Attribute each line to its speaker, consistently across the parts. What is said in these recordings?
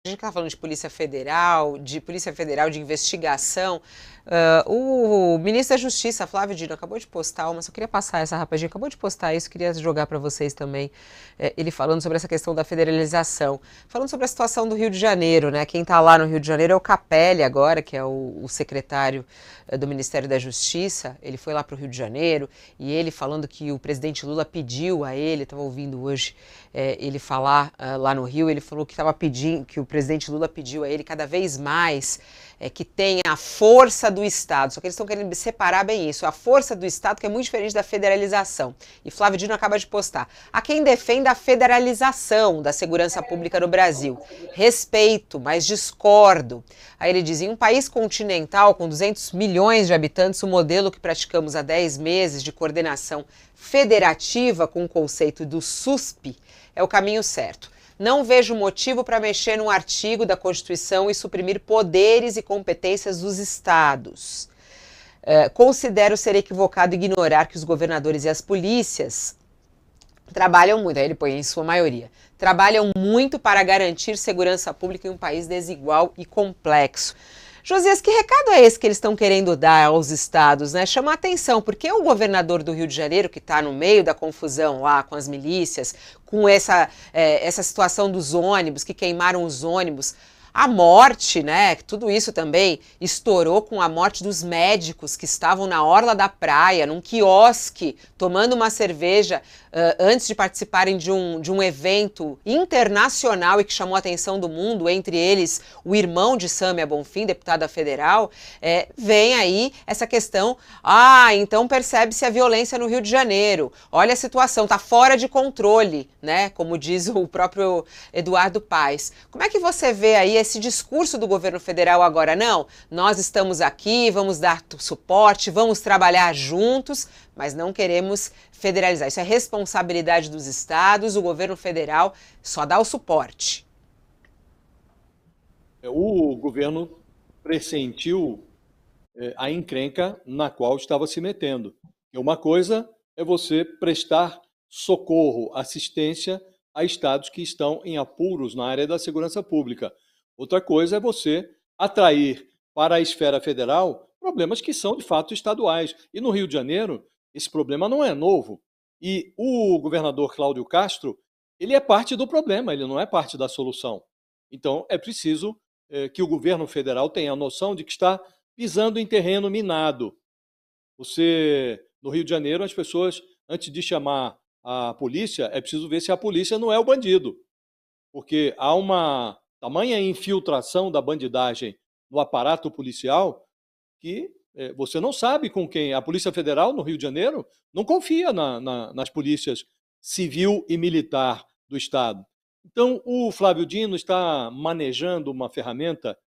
Speaker 1: A gente está falando de Polícia Federal, de investigação. O ministro da Justiça, Flávio Dino, acabou de postar uma, só queria passar essa rapidinho, acabou de postar isso, queria jogar para vocês também, ele falando sobre essa questão da federalização, falando sobre a situação do Rio de Janeiro, né? Quem está lá no Rio de Janeiro é o Capelli agora, que é o secretário do Ministério da Justiça. Ele foi lá para o Rio de Janeiro e ele falando que o presidente Lula pediu a ele, estava ouvindo hoje ele falar lá no Rio, ele falou que estava pedindo, que o presidente Lula pediu a ele cada vez mais que tenha a força do Estado. Só que eles estão querendo separar bem isso. A força do Estado, que é muito diferente da federalização. E Flávio Dino acaba de postar. Há quem defenda a federalização da segurança pública no Brasil. Respeito, mas discordo. Aí ele diz, em um país continental com 200 milhões de habitantes, o modelo que praticamos há 10 meses de coordenação federativa com o conceito do SUSP é o caminho certo. Não vejo motivo para mexer num artigo da Constituição e suprimir poderes e competências dos estados. Considero ser equivocado ignorar que os governadores e as polícias trabalham muito, aí ele põe em sua maioria, trabalham muito para garantir segurança pública em um país desigual e complexo. Josias, que recado é esse que eles estão querendo dar aos estados, né? Chama a atenção, porque o governador do Rio de Janeiro, que está no meio da confusão lá com as milícias, com essa situação dos ônibus, que queimaram os ônibus, a morte, né? Tudo isso também estourou com a morte dos médicos que estavam na orla da praia, num quiosque, tomando uma cerveja antes de participarem de um evento internacional e que chamou a atenção do mundo, entre eles o irmão de Sâmia Bonfim, deputada federal. Vem aí essa questão, então percebe-se a violência no Rio de Janeiro, olha a situação, está fora de controle, né? Como diz o próprio Eduardo Paes. Como é que você vê aí esse discurso do governo federal agora? Não, nós estamos aqui, vamos dar suporte, vamos trabalhar juntos, mas não queremos federalizar. Isso é responsabilidade dos estados, o governo federal só dá o suporte.
Speaker 2: O governo pressentiu a encrenca na qual estava se metendo. E uma coisa é você prestar socorro, assistência a estados que estão em apuros na área da segurança pública. Outra coisa é você atrair para a esfera federal problemas que são de fato estaduais. E no Rio de Janeiro, esse problema não é novo. E o governador Cláudio Castro, ele é parte do problema, ele não é parte da solução. Então, é preciso que o governo federal tenha a noção de que está pisando em terreno minado. No Rio de Janeiro, as pessoas, antes de chamar a polícia, é preciso ver se a polícia não é o bandido. Porque há uma tamanha infiltração da bandidagem no aparato policial que você não sabe com quem. A Polícia Federal, no Rio de Janeiro, não confia nas polícias civil e militar do Estado. Então, o Flávio Dino está manejando uma ferramenta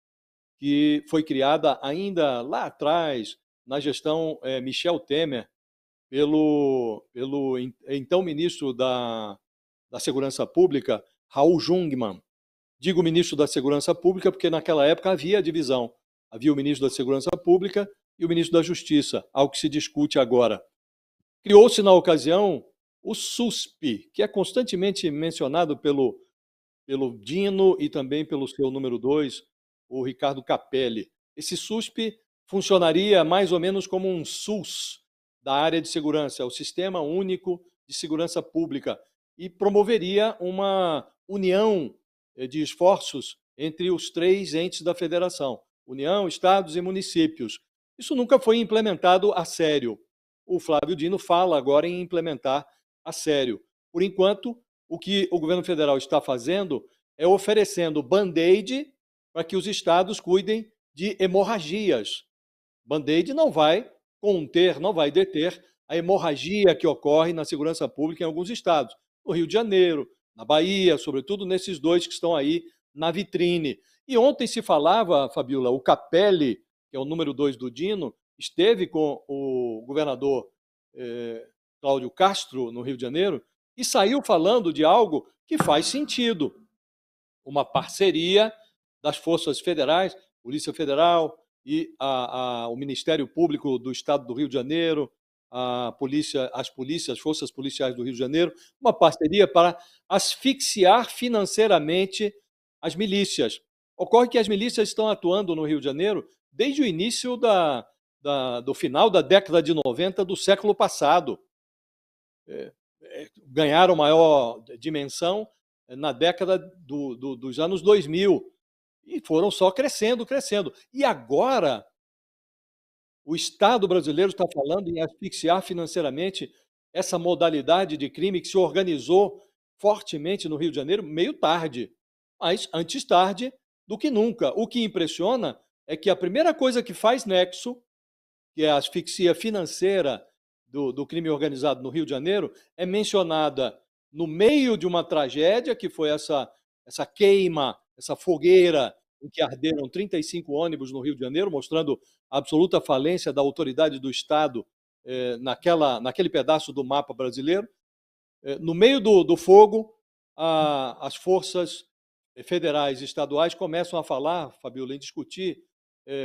Speaker 2: que foi criada ainda lá atrás, na gestão Michel Temer, pelo então ministro da Segurança Pública, Raul Jungmann. Digo ministro da Segurança Pública porque naquela época havia divisão. Havia o ministro da Segurança Pública e o ministro da Justiça, ao que se discute agora. Criou-se na ocasião o SUSP, que é constantemente mencionado pelo Dino e também pelo seu número 2, o Ricardo Capelli. Esse SUSP funcionaria mais ou menos como um SUS da área de segurança, o Sistema Único de Segurança Pública, e promoveria uma união de esforços entre os 3 entes da federação, União, estados e municípios. Isso nunca foi implementado a sério. O Flávio Dino fala agora em implementar a sério. Por enquanto, o que o governo federal está fazendo é oferecendo band-aid para que os estados cuidem de hemorragias. Band-aid não vai conter, não vai deter a hemorragia que ocorre na segurança pública em alguns estados. No Rio de Janeiro, na Bahia, sobretudo nesses 2 que estão aí na vitrine. E ontem se falava, Fabiola, o Capelli, que é o número 2 do Dino, esteve com o governador Cláudio Castro, no Rio de Janeiro, e saiu falando de algo que faz sentido. Uma parceria das forças federais, Polícia Federal e o Ministério Público do Estado do Rio de Janeiro, as forças policiais do Rio de Janeiro, uma parceria para asfixiar financeiramente as milícias. Ocorre que as milícias estão atuando no Rio de Janeiro desde o início do final da década de 90 do século passado. Ganharam maior dimensão na década dos anos 2000 e foram só crescendo, crescendo. E agora o Estado brasileiro está falando em asfixiar financeiramente essa modalidade de crime que se organizou fortemente no Rio de Janeiro, meio tarde, mas antes tarde do que nunca. O que impressiona é que a primeira coisa que faz nexo, que é a asfixia financeira do crime organizado no Rio de Janeiro, é mencionada no meio de uma tragédia, que foi essa queima, essa fogueira em que arderam 35 ônibus no Rio de Janeiro, mostrando a absoluta falência da autoridade do Estado naquele pedaço do mapa brasileiro. No meio do fogo, as forças federais e estaduais começam a falar, Fabiola, em discutir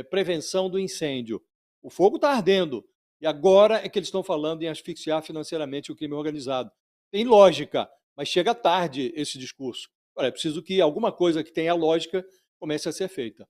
Speaker 2: prevenção do incêndio. O fogo está ardendo, e agora é que eles estão falando em asfixiar financeiramente o crime organizado. Tem lógica, mas chega tarde esse discurso. Agora, é preciso que alguma coisa que tenha lógica comece a ser feita.